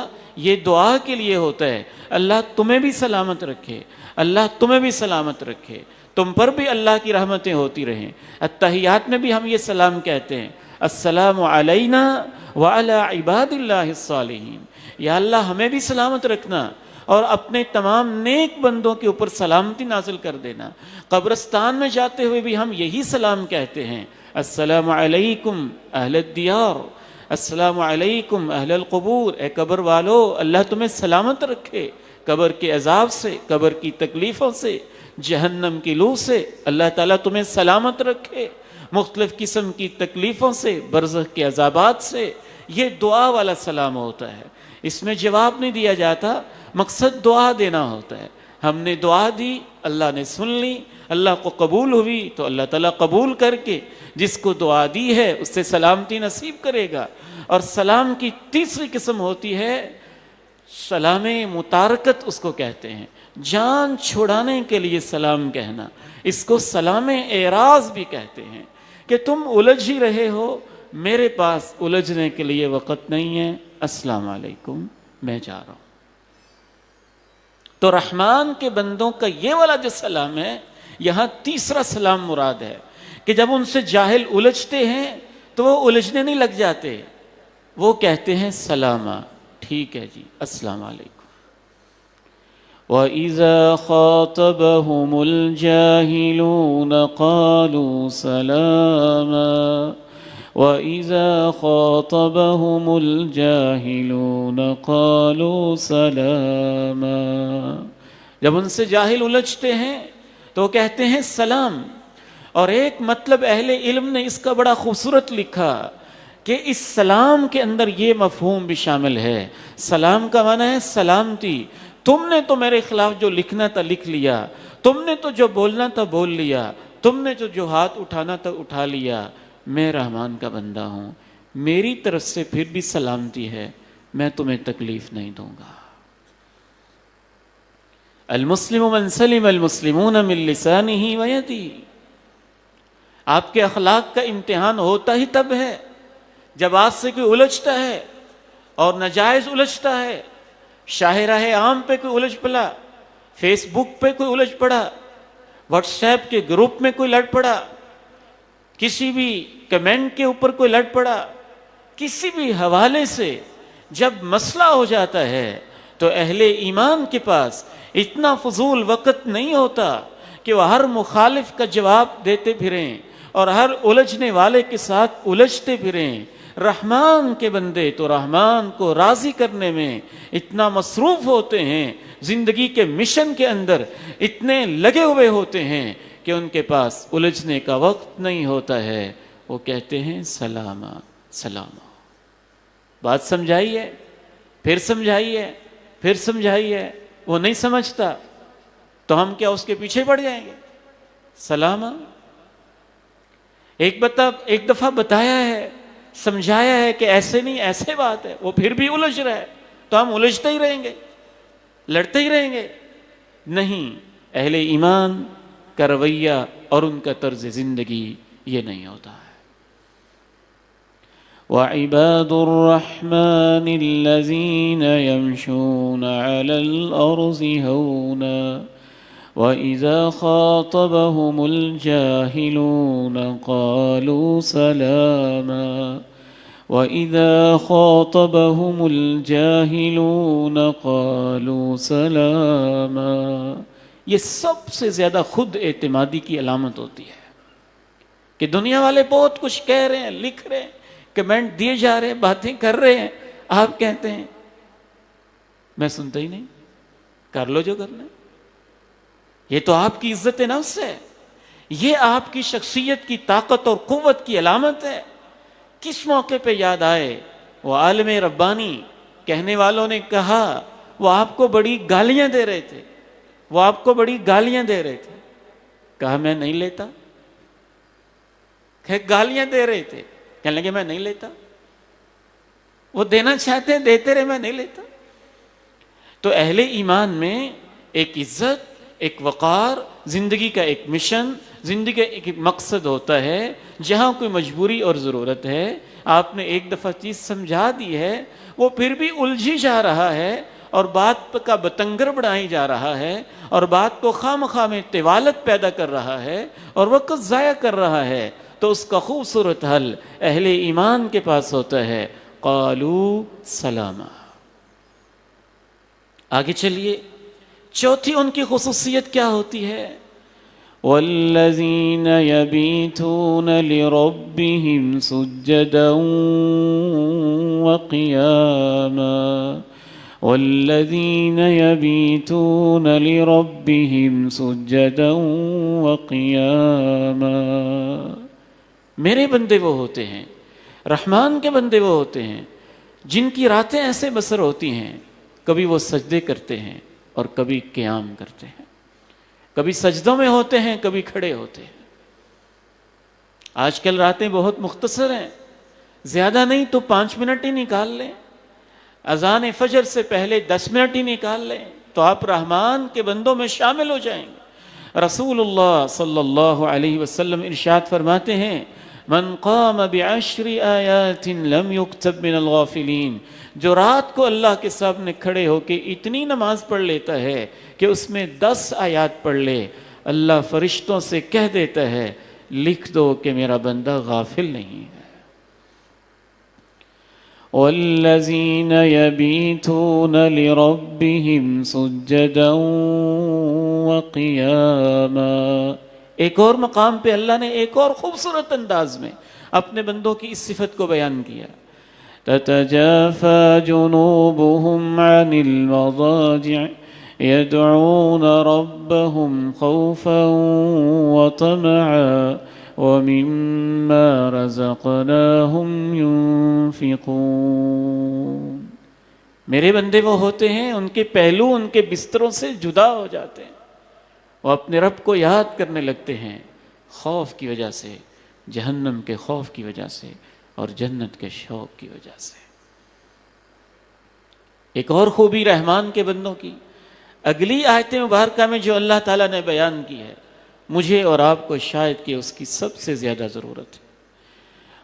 یہ دعا کے لیے ہوتا ہے. اللہ تمہیں بھی سلامت رکھے، اللہ تمہیں بھی سلامت رکھے، تم پر بھی اللہ کی رحمتیں ہوتی رہیں. التحیات میں بھی ہم یہ سلام کہتے ہیں السلام علینا وعلی عباد اللہ الصالحین. یا اللہ ہمیں بھی سلامت رکھنا اور اپنے تمام نیک بندوں کے اوپر سلامتی نازل کر دینا. قبرستان میں جاتے ہوئے بھی ہم یہی سلام کہتے ہیں السلام علیکم اہل الدیار، السلام علیکم اہل القبور. اے قبر والو اللہ تمہیں سلامت رکھے قبر کے عذاب سے، قبر کی تکلیفوں سے، جہنم کی لو سے. اللہ تعالیٰ تمہیں سلامت رکھے مختلف قسم کی تکلیفوں سے، برزخ کے عذابات سے. یہ دعا والا سلام ہوتا ہے، اس میں جواب نہیں دیا جاتا، مقصد دعا دینا ہوتا ہے. ہم نے دعا دی، اللہ نے سن لی، اللہ کو قبول ہوئی تو اللہ تعالیٰ قبول کر کے جس کو دعا دی ہے اس سے سلامتی نصیب کرے گا. اور سلام کی تیسری قسم ہوتی ہے سلام متارکت، اس کو کہتے ہیں جان چھڑانے کے لیے سلام کہنا. اس کو سلام اعراض بھی کہتے ہیں کہ تم الجھ ہی رہے ہو، میرے پاس الجھنے کے لیے وقت نہیں ہے، السلام علیکم میں جا رہا ہوں. تو رحمان کے بندوں کا یہ والا جو سلام ہے، یہاں تیسرا سلام مراد ہے کہ جب ان سے جاہل الجھتے ہیں تو وہ الجھنے نہیں لگ جاتے، وہ کہتے ہیں سلامہ، ٹھیک ہے جی السلام علیکم. وَإِذَا خَاطَبَهُمُ الْجَاهِلُونَ قَالُوا سَلَامًا وَإِذَا خَاطَبَهُمُ الْجَاهِلُونَ قَالُوا سَلَامًا. جب ان سے جاہل الجھتے ہیں تو وہ کہتے ہیں سلام. اور ایک مطلب اہل علم نے اس کا بڑا خوبصورت لکھا کہ اس سلام کے اندر یہ مفہوم بھی شامل ہے. سلام کا معنی ہے سلامتی. تم نے تو میرے خلاف جو لکھنا تھا لکھ لیا، تم نے تو جو بولنا تھا بول لیا، تم نے جو ہاتھ اٹھانا تھا اٹھا لیا. میں رحمان کا بندہ ہوں، میری طرف سے پھر بھی سلامتی ہے، میں تمہیں تکلیف نہیں دوں گا. المسلم من سلم المسلمون من لسانه ویدہ. آپ کے اخلاق کا امتحان ہوتا ہی تب ہے جب آپ سے کوئی الجھتا ہے اور ناجائز الجھتا ہے. شاہراہ عام پہ کوئی الجھ پڑا، فیس بک پہ کوئی الجھ پڑا، واٹس ایپ کے گروپ میں کوئی لڑ پڑا، کسی بھی کمنٹ کے اوپر کوئی لڑ پڑا، کسی بھی حوالے سے جب مسئلہ ہو جاتا ہے تو اہل ایمان کے پاس اتنا فضول وقت نہیں ہوتا کہ وہ ہر مخالف کا جواب دیتے پھریں اور ہر الجھنے والے کے ساتھ الجھتے پھریں. رحمان کے بندے تو رحمان کو راضی کرنے میں اتنا مصروف ہوتے ہیں، زندگی کے مشن کے اندر اتنے لگے ہوئے ہوتے ہیں کہ ان کے پاس الجھنے کا وقت نہیں ہوتا ہے. وہ کہتے ہیں سلامہ سلامہ. بات سمجھائیے، پھر سمجھائیے، پھر سمجھائیے. وہ نہیں سمجھتا تو ہم کیا اس کے پیچھے پڑ جائیں گے؟ سلامہ. ایک دفعہ بتایا ہے، سمجھایا ہے کہ ایسے نہیں ایسے بات ہے، وہ پھر بھی الجھ رہا ہے تو ہم الجھتے ہی رہیں گے، لڑتے ہی رہیں گے؟ نہیں، اہل ایمان کا رویہ اور ان کا طرز زندگی یہ نہیں ہوتا ہے. وَعِبَادُ الرَّحْمَنِ الَّذِينَ يَمْشُونَ عَلَى الْأَرْضِ هَوْنًا وَإِذَا خَاطَبَهُمُ الْجَاهِلُونَ قَالُوا سَلَامًا وَإِذَا خَاطَبَهُمُ الْجَاهِلُونَ قَالُوا سَلَامًا. یہ سب سے زیادہ خود اعتمادی کی علامت ہوتی ہے کہ دنیا والے بہت کچھ کہہ رہے ہیں، لکھ رہے ہیں، کمنٹ دیے جا رہے ہیں، باتیں کر رہے ہیں، آپ کہتے ہیں میں سنتا ہی نہیں، کر لو جو کرنا ہے. یہ تو آپ کی عزت نفس ہے، یہ آپ کی شخصیت کی طاقت اور قوت کی علامت ہے. کس موقع پہ یاد آئے وہ عالم ربانی کہنے والوں نے کہا، وہ آپ کو بڑی گالیاں دے رہے تھے، وہ آپ کو بڑی گالیاں دے رہے تھے. کہا میں نہیں لیتا. کہ گالیاں دے رہے تھے، کہنے لگے میں نہیں لیتا. وہ دینا چاہتے ہیں دیتے رہے، میں نہیں لیتا. تو اہل ایمان میں ایک عزت، ایک وقار، زندگی کا ایک مشن، زندگی کا ایک مقصد ہوتا ہے. جہاں کوئی مجبوری اور ضرورت ہے، آپ نے ایک دفعہ چیز سمجھا دی ہے، وہ پھر بھی الجھی جا رہا ہے اور بات کا بتنگر بڑھائی جا رہا ہے اور بات کو خواہ مخواہ میں طوالت پیدا کر رہا ہے اور وقت ضائع کر رہا ہے، تو اس کا خوبصورت حل اہل ایمان کے پاس ہوتا ہے. قالوا سلاما. آگے چلیے، چوتھی ان کی خصوصیت کیا ہوتی ہے؟ والذین یبیتون لربہم سجدا وقیاما. والذین یبیتون لربہم سجدا وقیاما. میرے بندے وہ ہوتے ہیں، رحمان کے بندے وہ ہوتے ہیں جن کی راتیں ایسے بسر ہوتی ہیں، کبھی وہ سجدے کرتے ہیں اور کبھی قیام کرتے ہیں، کبھی سجدوں میں ہوتے ہیں، کبھی کھڑے ہوتے ہیں. آج کل راتیں بہت مختصر ہیں، زیادہ نہیں تو 5 منٹ ہی نکال لیں، اذان فجر سے پہلے 10 منٹ ہی نکال لیں تو آپ رحمان کے بندوں میں شامل ہو جائیں گے. رسول اللہ صلی اللہ علیہ وسلم ارشاد فرماتے ہیں، من قام بعشر آیات لم یکتب من الغافلین. جو رات کو اللہ کے سامنے کھڑے ہو کے اتنی نماز پڑھ لیتا ہے کہ اس میں 10 آیات پڑھ لے، اللہ فرشتوں سے کہہ دیتا ہے لکھ دو کہ میرا بندہ غافل نہیں ہے. والذین یبیتون لربہم سجدا وقیاما. ایک اور مقام پہ اللہ نے ایک اور خوبصورت انداز میں اپنے بندوں کی اس صفت کو بیان کیا. تتجافى جنوبهم عن المضاجع يدعون ربهم خوفا وطمعا ومما رزقناهم ينفقون. میرے بندے وہ ہوتے ہیں ان کے پہلو ان کے بستروں سے جدا ہو جاتے ہیں، وہ اپنے رب کو یاد کرنے لگتے ہیں، خوف کی وجہ سے، جہنم کے خوف کی وجہ سے اور جنت کے شوق کی وجہ سے. ایک اور خوبی رحمان کے بندوں کی اگلی آیت مبارکہ میں جو اللہ تعالیٰ نے بیان کی ہے، مجھے اور آپ کو شاید کہ اس کی سب سے زیادہ ضرورت ہے.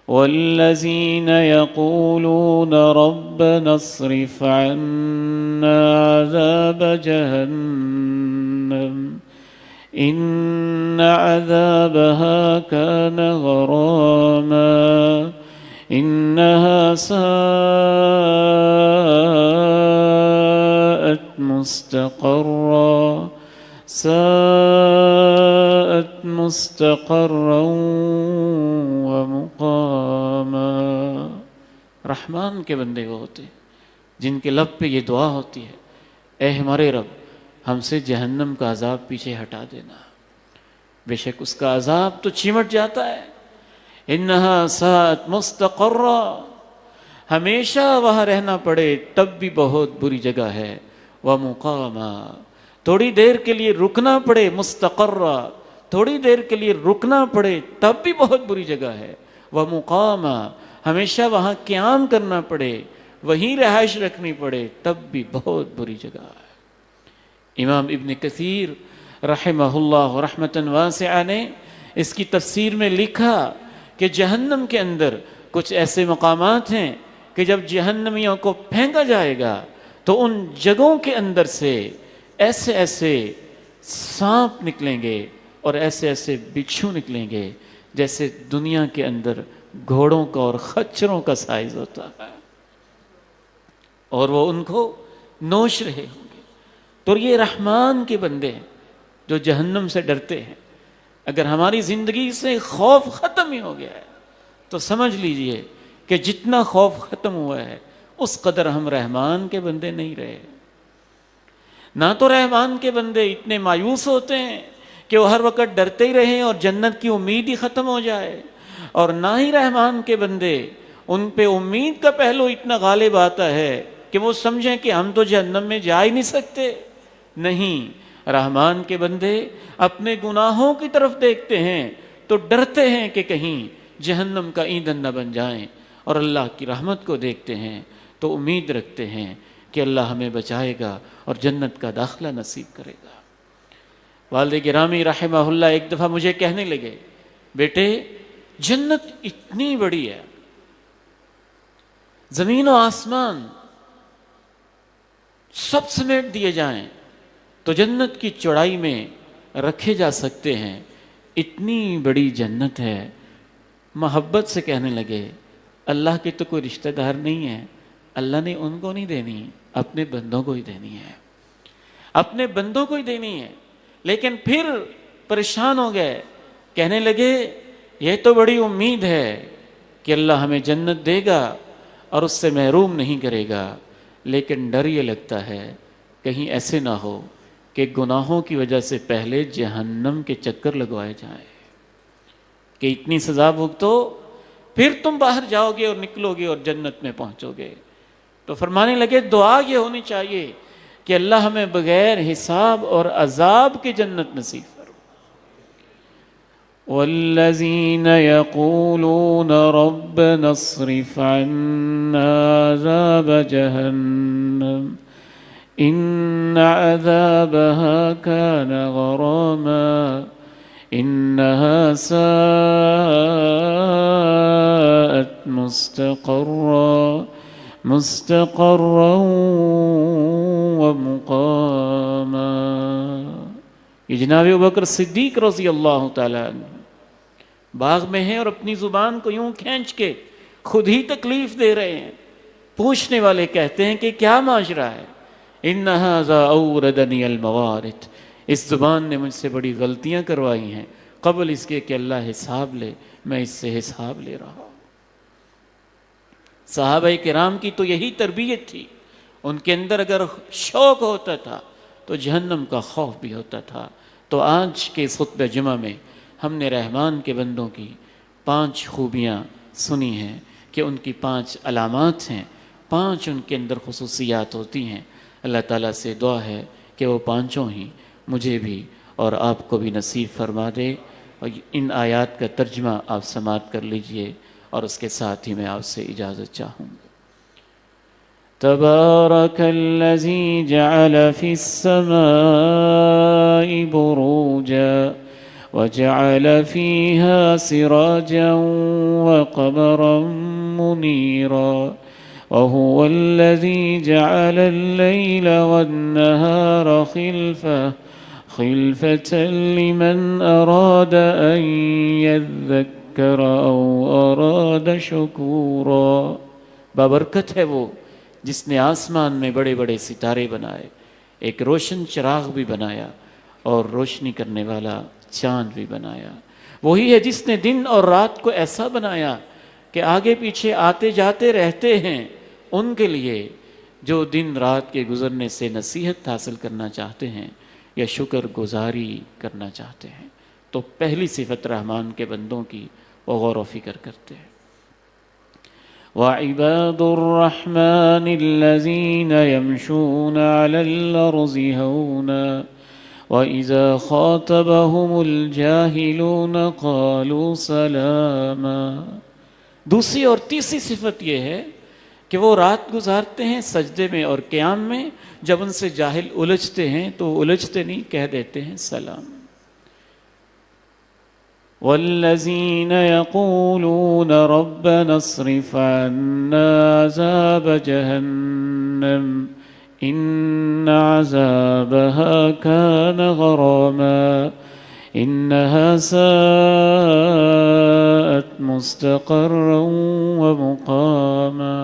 والذین یقولون ربنا اصرف عنا عذاب جہنم ان عذابها كان غراما انها ساءت مستقرا ومقاما. رحمان کے بندے وہ ہوتے ہیں جن کے لب پہ یہ دعا ہوتی ہے، اے ہمارے رب ہم سے جہنم کا عذاب پیچھے ہٹا دینا. بے شک اس کا عذاب تو چمٹ جاتا ہے. انہا ساعت مستقرہ، ہمیشہ وہاں رہنا پڑے تب بھی بہت بری جگہ ہے. ومقاما، تھوڑی دیر کے لیے رکنا پڑے، مستقرہ تھوڑی دیر کے لیے رکنا پڑے تب بھی بہت بری جگہ ہے. ومقاما، ہمیشہ وہاں قیام کرنا پڑے، وہیں رہائش رکھنی پڑے تب بھی بہت بری جگہ ہے. امام ابن کثیر رحمہ اللہ رحمتاً واسعہ نے اس کی تفسیر میں لکھا کہ جہنم کے اندر کچھ ایسے مقامات ہیں کہ جب جہنمیوں کو پھینکا جائے گا تو ان جگہوں کے اندر سے ایسے ایسے سانپ نکلیں گے اور ایسے ایسے بچھو نکلیں گے جیسے دنیا کے اندر گھوڑوں کا اور خچروں کا سائز ہوتا ہے، اور وہ ان کو نوش رہے ہوں گے. تو یہ رحمان کے بندے ہیں جو جہنم سے ڈرتے ہیں. اگر ہماری زندگی سے خوف ختم ہی ہو گیا ہے تو سمجھ لیجئے کہ جتنا خوف ختم ہوا ہے اس قدر ہم رحمان کے بندے نہیں رہے. نہ تو رحمان کے بندے اتنے مایوس ہوتے ہیں کہ وہ ہر وقت ڈرتے ہی رہیں اور جنت کی امید ہی ختم ہو جائے، اور نہ ہی رحمان کے بندے ان پہ امید کا پہلو اتنا غالب آتا ہے کہ وہ سمجھیں کہ ہم تو جہنم میں جا ہی نہیں سکتے. نہیں، رحمان کے بندے اپنے گناہوں کی طرف دیکھتے ہیں تو ڈرتے ہیں کہ کہیں جہنم کا ایندھن نہ بن جائیں، اور اللہ کی رحمت کو دیکھتے ہیں تو امید رکھتے ہیں کہ اللہ ہمیں بچائے گا اور جنت کا داخلہ نصیب کرے گا۔ والد گرامی رحمہ اللہ ایک دفعہ مجھے کہنے لگے، بیٹے جنت اتنی بڑی ہے، زمین و آسمان سب سمیٹ دیے جائیں تو جنت کی چوڑائی میں رکھے جا سکتے ہیں، اتنی بڑی جنت ہے۔ محبت سے کہنے لگے، اللہ کے تو کوئی رشتہ دار نہیں ہے، اللہ نے ان کو نہیں دینی، اپنے بندوں کو ہی دینی ہے، اپنے بندوں کو ہی دینی ہے۔ لیکن پھر پریشان ہو گئے، کہنے لگے یہ تو بڑی امید ہے کہ اللہ ہمیں جنت دے گا اور اس سے محروم نہیں کرے گا، لیکن ڈر یہ لگتا ہے کہیں ایسے نہ ہو کہ گناہوں کی وجہ سے پہلے جہنم کے چکر لگوائے جائیں کہ اتنی سزا بھگتو پھر تم باہر جاؤ گے اور نکلو گے اور جنت میں پہنچو گے۔ تو فرمانے لگے دعا یہ ہونی چاہیے کہ اللہ ہمیں بغیر حساب اور عذاب کے جنت نصیب کرو۔ والذین یقولون ربنا اصرف عنا عذاب جہنم ان عذابها كان غراما انها ساءت مستقرا ومقاما۔ یہ جناب ابوبکر صدیق رضی اللہ تعالیٰ عنہ باغ میں ہیں اور اپنی زبان کو یوں کھینچ کے خود ہی تکلیف دے رہے ہیں۔ پوچھنے والے کہتے ہیں کہ کیا ماجرا ہے؟ ان ھذا اوردنی الموارد، اس زبان نے مجھ سے بڑی غلطیاں کروائی ہیں، قبل اس کے کہ اللہ حساب لے میں اس سے حساب لے رہا ہوں۔ صحابہ کرام کی تو یہی تربیت تھی، ان کے اندر اگر شوق ہوتا تھا تو جہنم کا خوف بھی ہوتا تھا۔ تو آج کے خطبہ جمعہ میں ہم نے رحمان کے بندوں کی 5 خوبیاں سنی ہیں کہ ان کی 5 علامات ہیں، 5 ان کے اندر خصوصیات ہوتی ہیں۔ اللہ تعالیٰ سے دعا ہے کہ وہ 5 ہی مجھے بھی اور آپ کو بھی نصیب فرما دے۔ اور ان آیات کا ترجمہ آپ سماعت کر لیجئے اور اس کے ساتھ ہی میں آپ سے اجازت چاہوں گا۔ تبارک الذی جعل فی السماء بروجا وجعل فیہا سراجا وقمرا منیرا وهو الذي جعل الليل والنهار خلفة لمن أراد أن يذكر أو أراد شكورا۔ بابرکت ہے وہ جس نے آسمان میں بڑے بڑے ستارے بنائے، ایک روشن چراغ بھی بنایا اور روشنی کرنے والا چاند بھی بنایا۔ وہی ہے جس نے دن اور رات کو ایسا بنایا کہ آگے پیچھے آتے جاتے رہتے ہیں ان کے لیے جو دن رات کے گزرنے سے نصیحت حاصل کرنا چاہتے ہیں یا شکر گزاری کرنا چاہتے ہیں۔ تو پہلی صفت رحمان کے بندوں کی وہ غور و فکر کرتے ہیں۔ وَعِبَادُ الرَّحْمَنِ الَّذِينَ يَمْشُونَ عَلَى الْأَرْضِ هَوْنًا وَإِذَا خَاطَبَهُمُ الْجَاهِلُونَ قَالُوا سَلَامًا۔ دوسری اور تیسری صفت یہ ہے کہ وہ رات گزارتے ہیں سجدے میں اور قیام میں، جب ان سے جاہل الجھتے ہیں تو الجھتے نہیں، کہہ دیتے ہیں سلام۔ والذین یقولون ربنا اصرف عنا عذاب جہنم ان عذابها كان غراما انها ساءت مستقرا ومقاما۔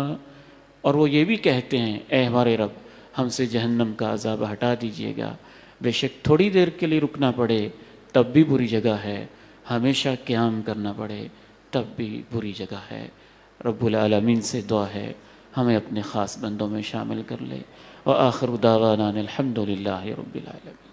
اور وہ یہ بھی کہتے ہیں اے ہمارے رب ہم سے جہنم کا عذاب ہٹا دیجئے گا، بے شک تھوڑی دیر کے لیے رکنا پڑے تب بھی بری جگہ ہے، ہمیشہ قیام کرنا پڑے تب بھی بری جگہ ہے۔ رب العالمین سے دعا ہے ہمیں اپنے خاص بندوں میں شامل کر لے۔ وآخر دعوانا الحمد للہ رب العالمین۔